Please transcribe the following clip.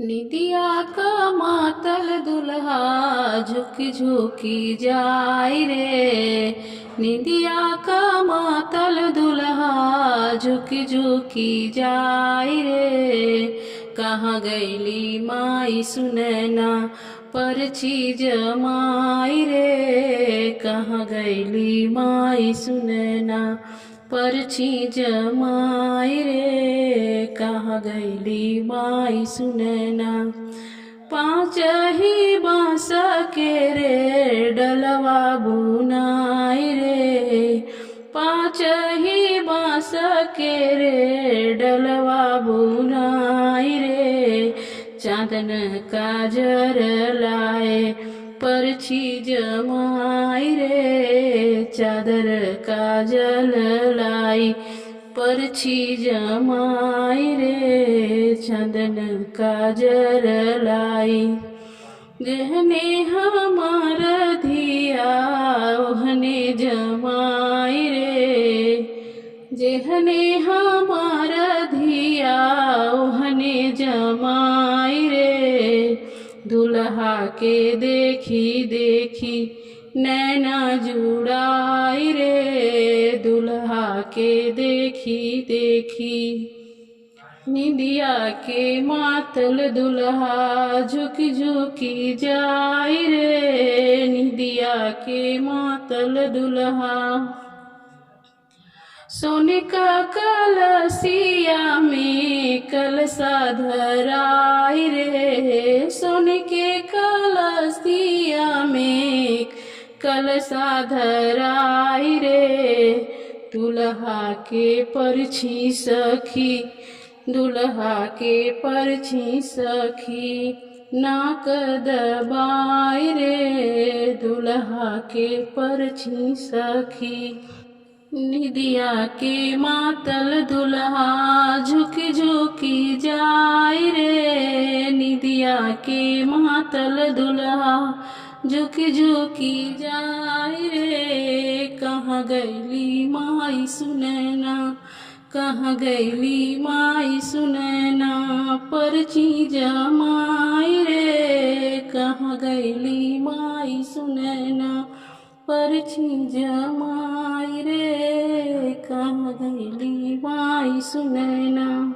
निदिया का मातल दुल्हा झुकी झुकी जाई रे। निदिया का मातल दुल्हा झुकी झुकी जाई रे। कहाँ गईली माई सुनैना परछी जमाई रे। कहाँ गईली माई सुनैना परछी जमाई रे। कहाँ गईली माई सुनैना। पाँच ही बाँस के रे डलवा बुनाई रे। पाँच ही बाँस के रे डलवा बुनाई रे। चांदन काजर लाए परछी जमाई रे। चादर काजल लाई परछी जमाई रे। चंदन काजर लाई। जेहने हमार धिया ओहने जमाई रे। जेहने हमार धिया ओहने जमाई रे। दुल्हा के देखी देखी नैना जुड़ाई रे। दुल्हा के देखी देखी निदिया के मातल दुल्हा झुकी झुकी जाई रे। निदिया के मातल दुल्हा। सोने का कलसिया में कलसा धराई रे। सोने के कलसिया में कलसा धराई रे। दुल्हा के परछी सखी दुल्हा के परछी सखी नाक दबाई रे। दुल्हा के परछी सखी। निदिया के मातल दुल्हा झुकी झुकी जाई रे। निदिया के मातल दुल्हा झुकी झुकी जाई रे। कहाँ गईली माई सुनैना। कहाँ गईली माई सुनैना परछी जमाई रे। कहाँ गईली माई सुनैना परछी जमाई रे। कहाँ गईली माई सुनैना।